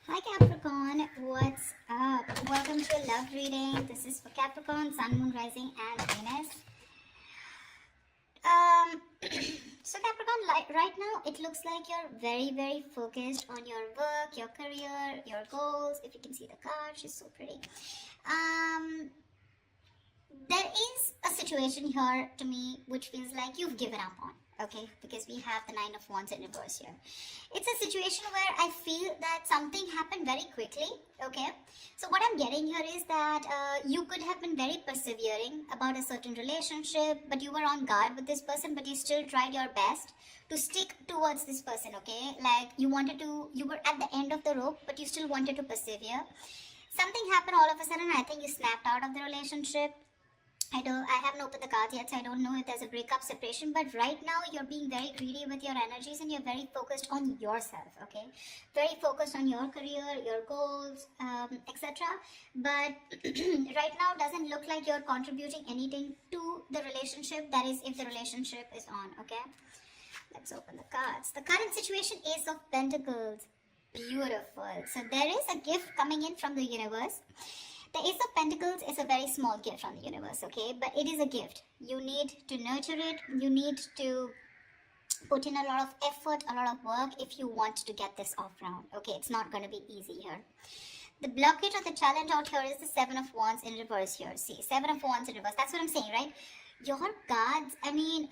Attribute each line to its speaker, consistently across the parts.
Speaker 1: Hi Capricorn, what's up? Welcome to a love reading. This is for Capricorn, Sun, Moon, Rising and Venus. Um, so Capricorn, right now it looks like you're very focused on your work, your career, your goals. If you can see the card, she's so pretty. There is a situation here to me which feels like you've given up on. Okay, because we have the Nine of Wands in reverse here. It's a situation where I feel that something happened very quickly. Okay, so what I'm getting here is that you could have been very persevering about a certain relationship, but you were on guard with this person, but you still tried your best to stick towards this person. Okay, like you were at the end of the rope, but you still wanted to persevere. Something happened all of a sudden. I think you snapped out of the relationship. I haven't opened the cards yet, so I don't know if there's a breakup, separation, but right now you're being very greedy with your energies and you're very focused on yourself, okay? Very focused on your career, your goals, etc. But right now doesn't look like you're contributing anything to the relationship, that is if the relationship is on, okay? Let's open the cards. The current situation is of Pentacles. Beautiful. So there is a gift coming in from the universe. The Ace of Pentacles is a very small gift from the universe, okay? But it is a gift. You need to nurture it. You need to put in a lot of effort, a lot of work if you want to get this off round, okay? It's not going to be easy here. The blockage or the challenge out here is the Seven of Wands in reverse here. See, Seven of Wands in reverse. That's what I'm saying, right? Your cards, I mean,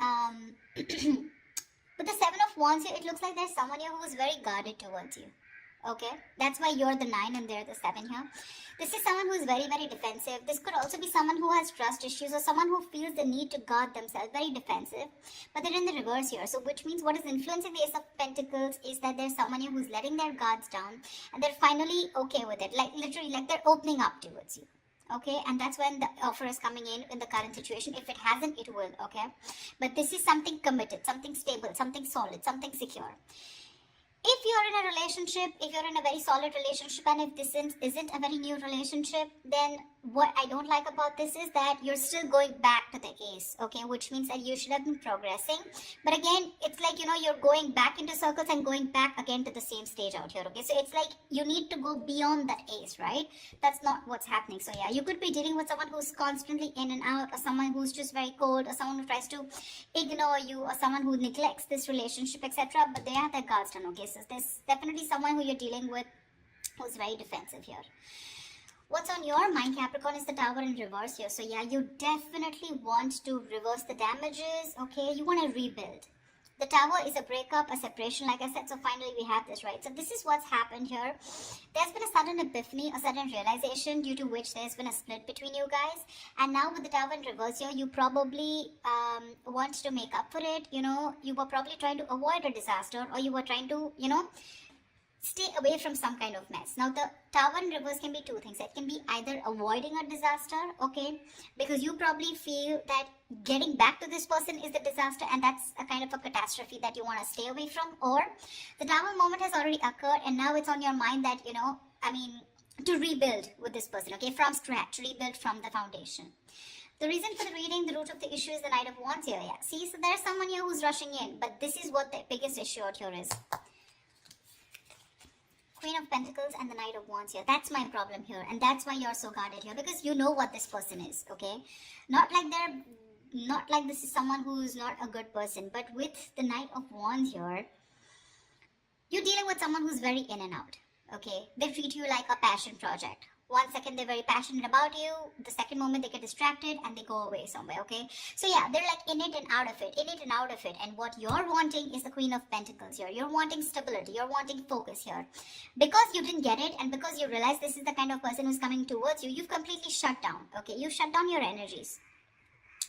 Speaker 1: with the Seven of Wands here, it looks like there's someone here who is very guarded towards you. Okay, that's why you're the 9 and they're the 7 here. This is someone who's very defensive. This could also be someone who has trust issues or someone who feels the need to guard themselves, very defensive. But they're in the reverse here. So which means what is influencing the Ace of Pentacles is that there's someone here who's letting their guards down and they're finally okay with it. Like literally, like they're opening up towards you. Okay, and that's when the offer is coming in the current situation. If it hasn't, it will, okay? But this is something committed, something stable, something solid, something secure. If you're in a relationship, if you're in a very solid relationship, and if this isn't a very new relationship, then what I don't like about this is that you're still going back to the Ace, okay, which means that you should have been progressing. But again, it's like, you know, you're going back into circles and going back again to the same stage out here, okay? So it's like you need to go beyond that Ace, right? That's not what's happening. So yeah, you could be dealing with someone who's constantly in and out, or someone who's just very cold, or someone who tries to ignore you, or someone who neglects this relationship, etc. But they have their guards down, okay? So there's definitely someone who you're dealing with who's very defensive here. What's on your mind, Capricorn, is the Tower in reverse here. So yeah, you definitely want to reverse the damages, okay? You want to rebuild. The Tower is a breakup, a separation, like I said. So finally we have this, right? So this is what's happened here. There's been a sudden epiphany, a sudden realization due to which there's been a split between you guys. And now with the Tower in reverse here, you probably want to make up for it. You know, you were probably trying to avoid a disaster, or you were trying to, you know, stay away from some kind of mess. Now the Tower in reverse can be two things. It can be either avoiding a disaster, okay, because you probably feel that getting back to this person is the disaster and that's a kind of a catastrophe that you want to stay away from, or the Tower moment has already occurred and now it's on your mind that, you know, I mean, to rebuild with this person, okay, from scratch, rebuild from the foundation. The reason for the reading, the root of the issue is the Knight of Wands here. Yeah, see, so there's someone here who's rushing in, but this is what the biggest issue out here is. Queen of Pentacles and the Knight of Wands here. That's my problem here, and that's why you're so guarded here, because you know what this person is, okay? Not like this is someone who's not a good person, but with the Knight of Wands here, you're dealing with someone who's very in and out, okay? They treat you like a passion project. 1 second they're very passionate about you, the second moment they get distracted and they go away somewhere, okay? So yeah, they're like in it and out of it, and what you're wanting is the Queen of Pentacles here. You're wanting stability, you're wanting focus here. Because you didn't get it and because you realize this is the kind of person who's coming towards you, you've completely shut down, okay? You shut down your energies.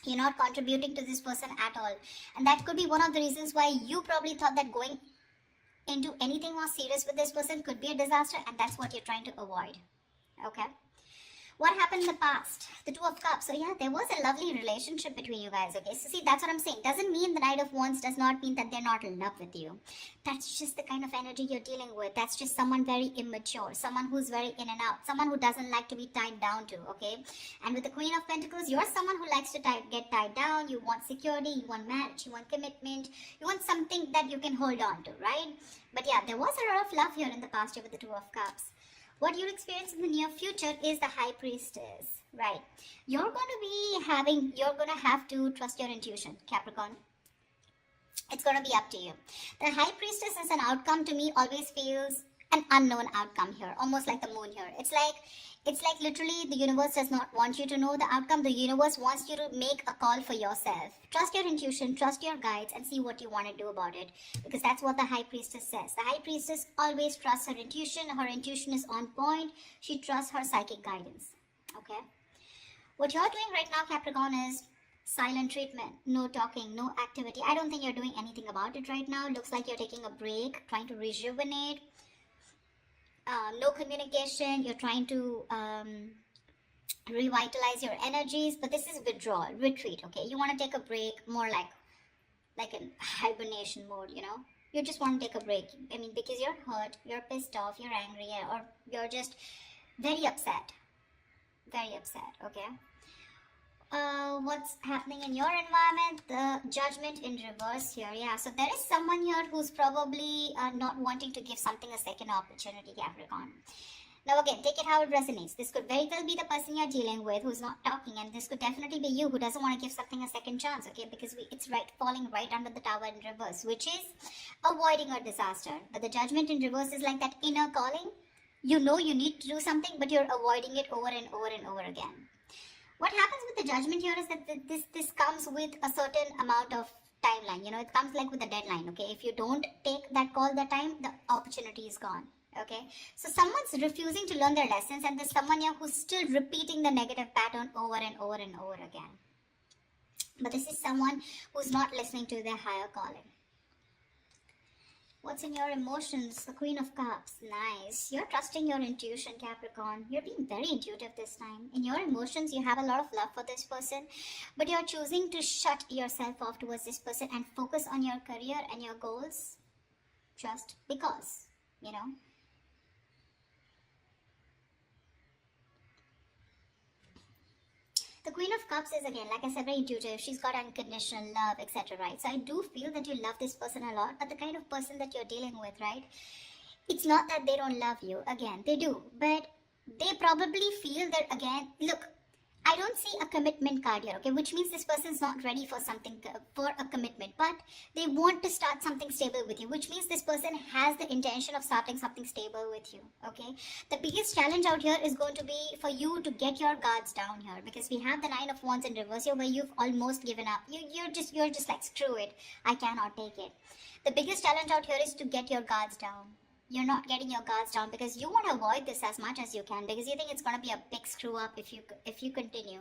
Speaker 1: You're not contributing to this person at all, and that could be one of the reasons why you probably thought that going into anything more serious with this person could be a disaster, and that's what you're trying to avoid. Okay, What happened in the past? The Two of Cups. So yeah, there was a lovely relationship between you guys, okay? So see, that's what I'm saying. Doesn't mean the Knight of Wands does not mean that they're not in love with you. That's just the kind of energy you're dealing with. That's just someone very immature, someone who's very in and out, someone who doesn't like to be tied down to, okay? And with the Queen of Pentacles, you're someone who likes to get tied down. You want security, you want marriage, you want commitment, you want something that you can hold on to, right? But yeah, there was a lot of love here in the past year with the Two of Cups. What you'll experience in the near future is the High Priestess, right? You're going to have to trust your intuition, Capricorn. It's going to be up to you. The High Priestess as an outcome to me always feels an unknown outcome here, almost like the moon here. It's like literally the universe does not want you to know the outcome. The universe wants you to make a call for yourself. Trust your intuition, trust your guides, and see what you want to do about it. Because that's what the High Priestess says. The High Priestess always trusts her intuition. Her intuition is on point. She trusts her psychic guidance. Okay? What you're doing right now, Capricorn, is silent treatment. No talking, no activity. I don't think you're doing anything about it right now. Looks like you're taking a break, trying to rejuvenate. No communication. You're trying to revitalize your energies, but this is withdrawal, retreat. Okay, you want to take a break, more like in hibernation mode. You know, you just want to take a break. I mean, because you're hurt, you're pissed off, you're angry, or you're just very upset. Very upset. Okay. What's happening in your environment? The Judgment in reverse here. Yeah, so there is someone here who's probably not wanting to give something a second opportunity, Capricorn. Now again, take it how it resonates. This could very well be the person you're dealing with who's not talking, and this could definitely be you who doesn't want to give something a second chance, okay? Because it's falling right under the Tower in reverse, which is avoiding a disaster. But the Judgment in reverse is like that inner calling. You know you need to do something, but you're avoiding it over and over and over again. What happens with the Judgment here is that this comes with a certain amount of timeline. You know, it comes like with a deadline, okay? If you don't take that call that time, the opportunity is gone, okay? So someone's refusing to learn their lessons, and there's someone here who's still repeating the negative pattern over and over and over again. But this is someone who's not listening to their higher calling. What's in your emotions? The Queen of Cups. Nice. You're trusting your intuition, Capricorn. You're being very intuitive this time. In your emotions, you have a lot of love for this person, but you're choosing to shut yourself off towards this person and focus on your career and your goals just because, you know. The Queen of Cups is, again, like I said, very intuitive. She's got unconditional love, etc., right? So I do feel that you love this person a lot, but the kind of person that you're dealing with, right? It's not that they don't love you. Again, they do. But they probably feel that, again, look, I don't see a commitment card here, okay? Which means this person's not ready for something, for a commitment. But they want to start something stable with you, which means this person has the intention of starting something stable with you, okay? The biggest challenge out here is going to be for you to get your guards down here, because we have the Nine of Wands in reverse here where you've almost given up. You're just like, screw it, I cannot take it. The biggest challenge out here is to get your guards down. You're not getting your guards down because you want to avoid this as much as you can, because you think it's going to be a big screw up if you continue.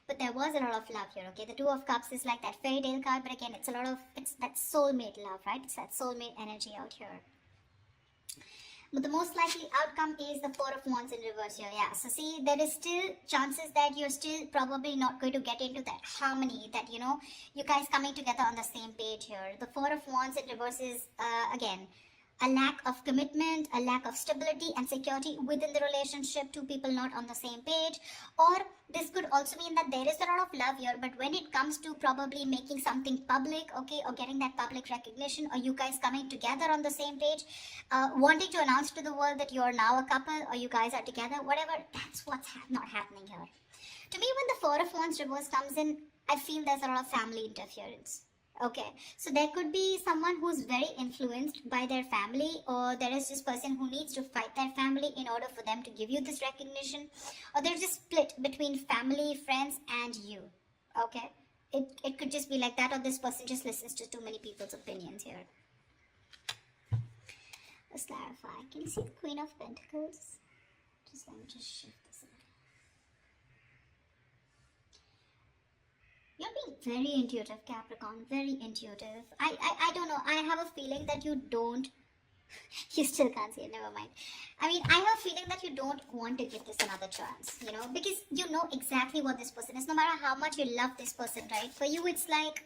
Speaker 1: But there was a lot of love here, okay? The Two of Cups is like that fairy tale card, but again, it's that soulmate love, right? It's that soulmate energy out here. But the most likely outcome is the Four of Wands in reverse here. Yeah, so see, there is still chances that you're still probably not going to get into that harmony, that, you know, you guys coming together on the same page here. The Four of Wands in reverse is, again, a lack of commitment, a lack of stability and security within the relationship, two people not on the same page. Or this could also mean that there is a lot of love here, but when it comes to probably making something public, okay, or getting that public recognition, or you guys coming together on the same page, wanting to announce to the world that you're now a couple, or you guys are together, whatever, that's what's not happening here. To me, when the Four of Wands reverse comes in, I feel there's a lot of family interference. Okay, so there could be someone who's very influenced by their family, or there is this person who needs to fight their family in order for them to give you this recognition, or there's a split between family, friends, and you. Okay, it could just be like that, or this person just listens to too many people's opinions here. Let's clarify. Can you see the Queen of Pentacles? Let me just shift this a bit. You're being very intuitive, Capricorn, very intuitive. I don't know, I have a feeling that you don't You still can't see it, never mind. I mean, I have a feeling that you don't want to give this another chance, you know, because you know exactly what this person is. No matter how much you love this person, right? For you, it's like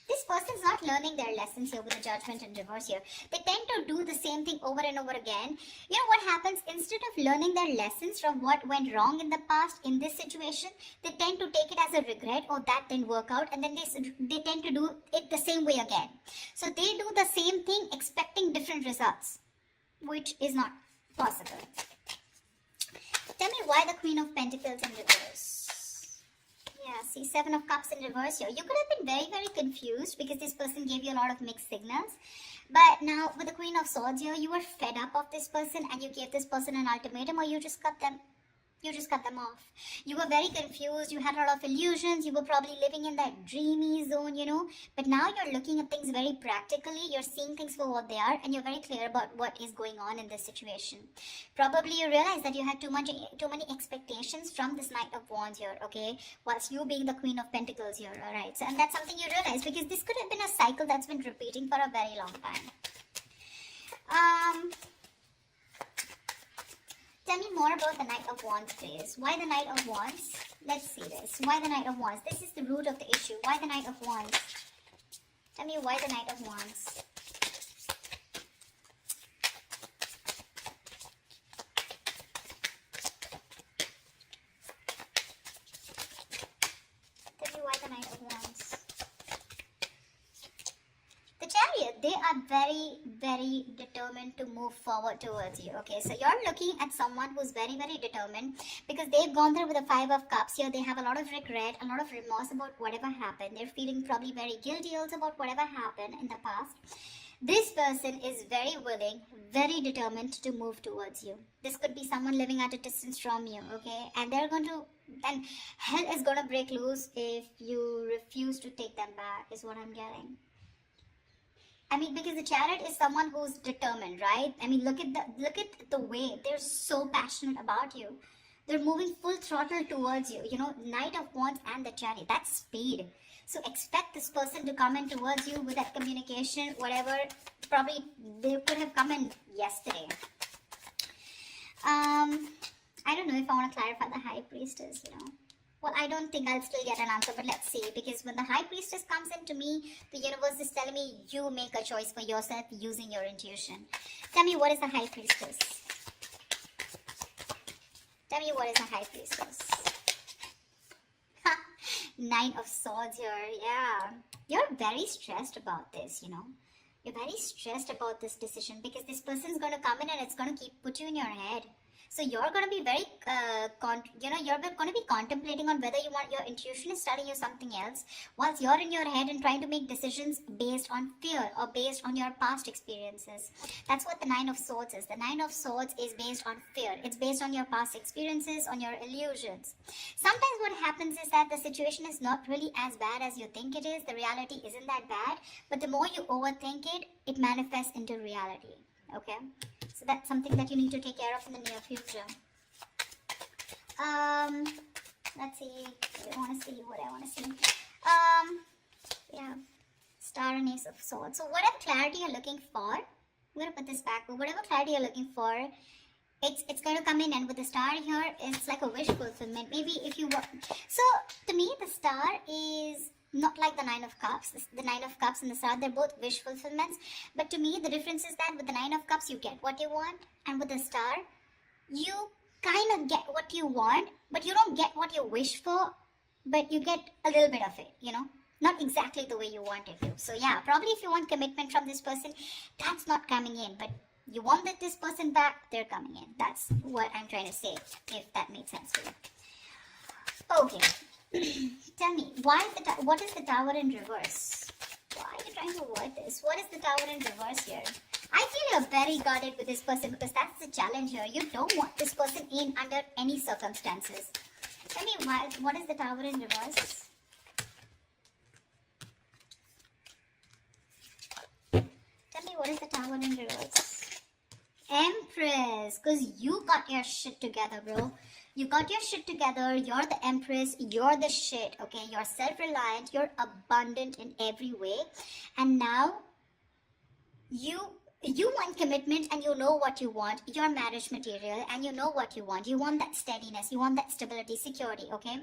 Speaker 1: this person's not learning their lessons here with the judgment in reverse here. They tend to do the same thing over and over again. You know what happens? Instead of learning their lessons from what went wrong in the past in this situation, they tend to take it as a regret, or that didn't work out, and then they tend to do it the same way again. So they do the same thing expecting different results, which is not possible. Tell me why the Queen of Pentacles in reverse. Yeah, see, Seven of Cups in reverse here. You could have been very, very confused because this person gave you a lot of mixed signals. But now with the Queen of Swords here, you were fed up of this person and you gave this person an ultimatum, or you just cut them off. You were very confused. You had a lot of illusions. You were probably living in that dreamy zone, you know. But now you're looking at things very practically. You're seeing things for what they are, and you're very clear about what is going on in this situation. Probably you realize that you had too many expectations from this Knight of Wands here, okay? Whilst you being the Queen of Pentacles here, alright? So, and that's something you realize, because this could have been a cycle that's been repeating for a very long time. Tell me more about the Knight of Wands, please. Why the Knight of Wands? Let's see this. Why the Knight of Wands? This is the root of the issue. Why the Knight of Wands? Tell me why the Knight of Wands. Tell me why the Knight of Wands. The Chariot, they are very, very determined to move forward towards you, okay? So you're looking at someone who's very, very determined, because they've gone through with the Five of Cups here. They have a lot of regret, a lot of remorse about whatever happened. They're feeling probably very guilty also about whatever happened in the past. This person is very willing, very determined to move towards you. This could be someone living at a distance from you, okay? And they're going to, and hell is going to break loose if you refuse to take them back, is what I'm getting. I mean, because the Chariot is someone who's determined, right? I mean, look at the way they're so passionate about you. They're moving full throttle towards you. You know, Knight of Wands and the Chariot, that's speed. So expect this person to come in towards you with that communication, whatever. Probably they could have come in yesterday. I don't know if I want to clarify the High Priestess, you know. Well, I don't think I'll still get an answer, but let's see. Because when the High Priestess comes into me, the universe is telling me you make a choice for yourself using your intuition. Tell me, what is the High Priestess? Tell me, what is the High Priestess? Nine of Swords here. Yeah. You're very stressed about this, you know. You're very stressed about this decision because this person's going to come in and it's going to put you in your head. So you're going to be very, you're going to be contemplating on whether you want, your intuition is telling you something else, whilst you're in your head and trying to make decisions based on fear or based on your past experiences. That's what the Nine of Swords is. The Nine of Swords is based on fear. It's based on your past experiences, on your illusions. Sometimes what happens is that the situation is not really as bad as you think it is. The reality isn't that bad, but the more you overthink it, it manifests into reality. Okay? So that's something that you need to take care of in the near future. Let's see. I want to see what I want to see. Yeah. Star and Ace of Swords. So whatever clarity you're looking for, I'm going to put this back, but whatever clarity you're looking for, it's going to come in, and with the star here, it's like a wish fulfillment. Maybe if you want. So to me, the star is not like the Nine of Cups. The Nine of Cups and the Star, they're both wish fulfillments. But to me, the difference is that with the Nine of Cups, you get what you want. And with the Star, you kind of get what you want, but you don't get what you wish for, but you get a little bit of it, you know. Not exactly the way you want it to. So yeah, probably if you want commitment from this person, that's not coming in. But you want this person back, they're coming in. That's what I'm trying to say, if that makes sense to you. Okay. Tell me, what is the Tower in reverse? Why are you trying to avoid this? What is the Tower in reverse here? I feel you're very guarded with this person because that's the challenge here. You don't want this person in under any circumstances. Tell me, what is the Tower in reverse? Tell me, what is the Tower in reverse? Empress, because you got your shit together, bro. You got your shit together. You're the Empress. You're the shit, okay? You're self-reliant. You're abundant in every way. And now, you want commitment, and you know what you want. You're marriage material, and you know what you want. You want that steadiness, you want that stability, security, okay?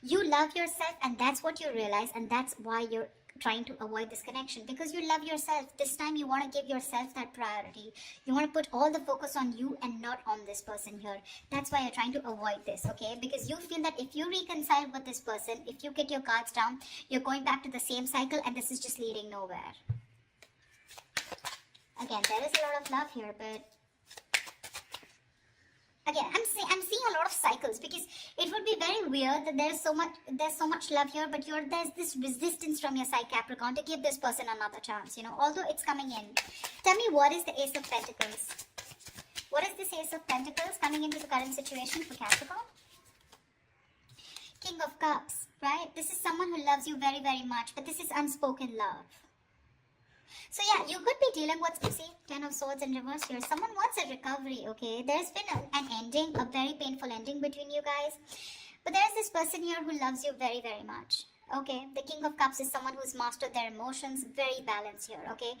Speaker 1: You love yourself, and that's what you realize, and that's why you're trying to avoid this connection, because you love yourself. This time you want to give yourself that priority. You want to put all the focus on you and not on this person here. That's why you're trying to avoid this, okay? Because you feel that if you reconcile with this person, if you get your cards down, you're going back to the same cycle, and this is just leading nowhere. Again, there is a lot of love here, but again, I'm seeing a lot of cycles, because it would be very weird that there's so much love here, but there's this resistance from your side, Capricorn, to give this person another chance, you know, although it's coming in. Tell me, what is the Ace of Pentacles? What is this Ace of Pentacles coming into the current situation for Capricorn? King of Cups, right? This is someone who loves you very, very much, but this is unspoken love. So yeah, you could be dealing with, see, Ten of Swords in reverse here. Someone wants a recovery, okay? There's been an ending, a very painful ending between you guys. But there's this person here who loves you very, very much, okay? The King of Cups is someone who's mastered their emotions, very balanced here, okay?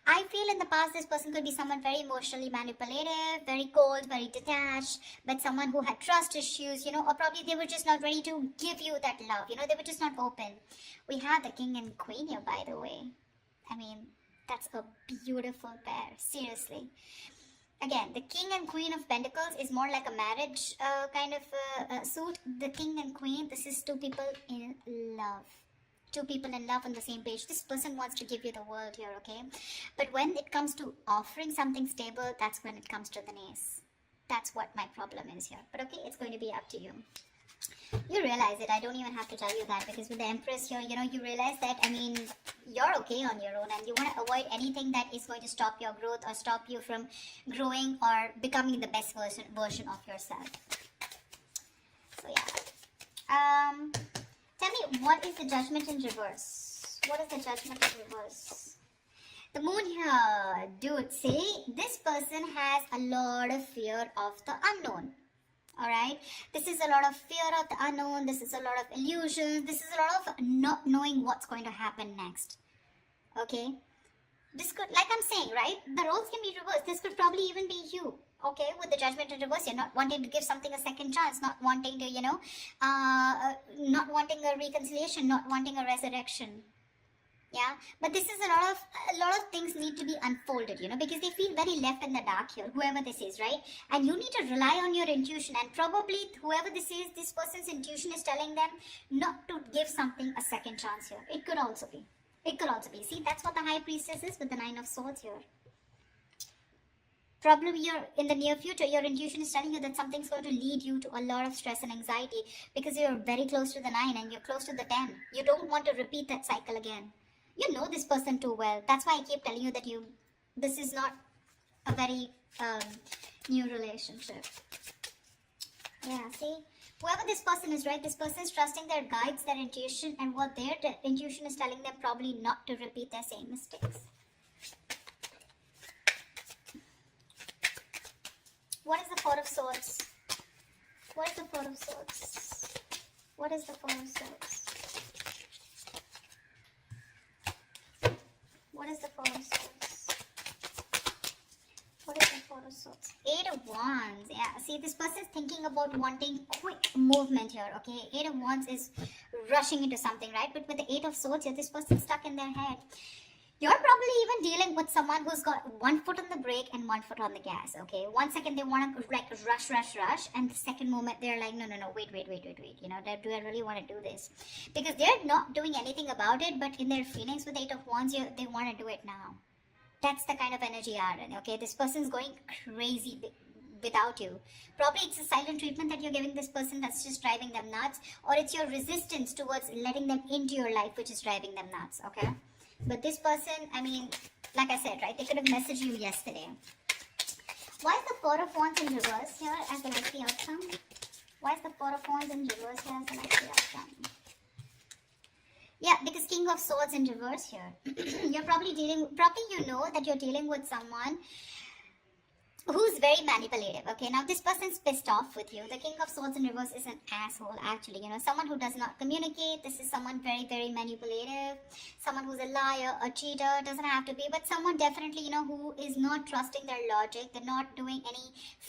Speaker 1: I feel in the past this person could be someone very emotionally manipulative, very cold, very detached, but someone who had trust issues, you know, or probably they were just not ready to give you that love, you know, they were just not open. We have the King and Queen here, by the way. I mean, that's a beautiful pair, seriously. Again, the King and Queen of Pentacles is more like a marriage kind of suit. The King and Queen, this is two people in love. Two people in love on the same page. This person wants to give you the world here, okay? But when it comes to offering something stable, that's when it comes to the ace. That's what my problem is here. But okay, it's going to be up to you. You realize it. I don't even have to tell you that, because with the Empress here, you know, you realize that, I mean, you're okay on your own, and you want to avoid anything that is going to stop your growth or stop you from growing or becoming the best version of yourself. So yeah. Tell me, what is the Judgment in reverse? What is the Judgment in reverse? The Moon here. Dude, see, this person has a lot of fear of the unknown. Alright, this is a lot of fear of the unknown, this is a lot of illusions, this is a lot of not knowing what's going to happen next. Okay, this could, like I'm saying, right, the roles can be reversed. This could probably even be you, okay, with the Judgment in reverse. You're not wanting to give something a second chance, not wanting to, you know, not wanting a reconciliation, not wanting a resurrection. Yeah, but this is a lot of things need to be unfolded, you know, because they feel very left in the dark here, whoever this is, right? And you need to rely on your intuition, and probably whoever this is, this person's intuition is telling them not to give something a second chance here. It could also be. It could also be. See, that's what the High Priestess is with the Nine of Swords here. Probably you're in the near future, your intuition is telling you that something's going to lead you to a lot of stress and anxiety, because you're very close to the 9 and you're close to the 10. You don't want to repeat that cycle again. You know this person too well. That's why I keep telling you that this is not a very new relationship. Yeah, see, whoever this person is, right, this person is trusting their guides, their intuition, and what their intuition is telling them, probably not to repeat their same mistakes. What is the Four of Swords? What is the Four of Swords? What is the Four of Swords? What is the Four of Swords? What is the Four of Swords? Eight of Wands. Yeah, see, this person is thinking about wanting quick movement here, okay? Eight of Wands is rushing into something, right? But with the Eight of Swords here, this person is stuck in their head. You're probably even dealing with someone who's got one foot on the brake and one foot on the gas, okay? 1 second they want to like rush, and the second moment they're like, no, wait. You know, do I really want to do this? Because they're not doing anything about it, but in their feelings with the Eight of Wands, they want to do it now. That's the kind of energy you're in, okay? This person's going crazy without you. Probably it's a silent treatment that you're giving this person that's just driving them nuts, or it's your resistance towards letting them into your life which is driving them nuts, okay? But this person, I mean, like I said, right, they could have messaged you yesterday. Why is the Four of Wands in reverse here as the likely outcome? Why is the Four of Wands in reverse here as the likely outcome? Yeah, because King of Swords in reverse here. You're probably you know that you're dealing with someone who's very manipulative. Okay, now this person's pissed off with you. The King of Swords in reverse is an asshole, actually. You know, someone who does not communicate. This is someone very, very manipulative. Someone who's a liar, a cheater. Doesn't have to be, but someone definitely, you know, who is not trusting their logic. They're not doing any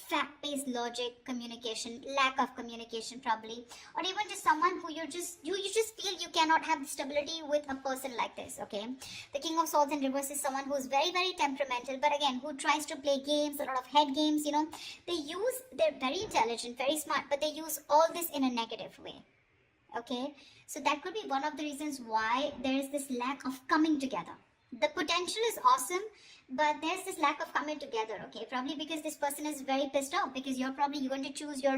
Speaker 1: fact-based logic communication, lack of communication probably, or even just someone who you just feel you cannot have the stability with a person like this. Okay, the King of Swords in reverse is someone who's very, very temperamental, but again, who tries to play games, a lot of head games. You know, they're very intelligent, very smart, but they use all this in a negative way. Okay, so that could be one of the reasons why there is this lack of coming together. The potential is awesome, but there's this lack of coming together. Okay, probably because this person is very pissed off, because you're probably going to choose your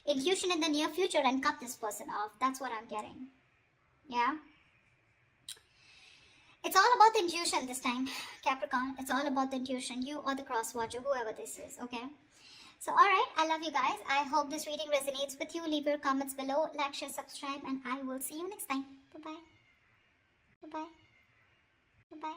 Speaker 1: intuition in the near future and cut this person off. That's what I'm getting. Yeah, it's all about the intuition this time, Capricorn. It's all about the intuition. You or the cross watcher, whoever this is. Okay, so alright, I love you guys. I hope this reading resonates with you. Leave your comments below, like, share, subscribe, and I will see you next time. Bye bye. Bye bye. Bye bye.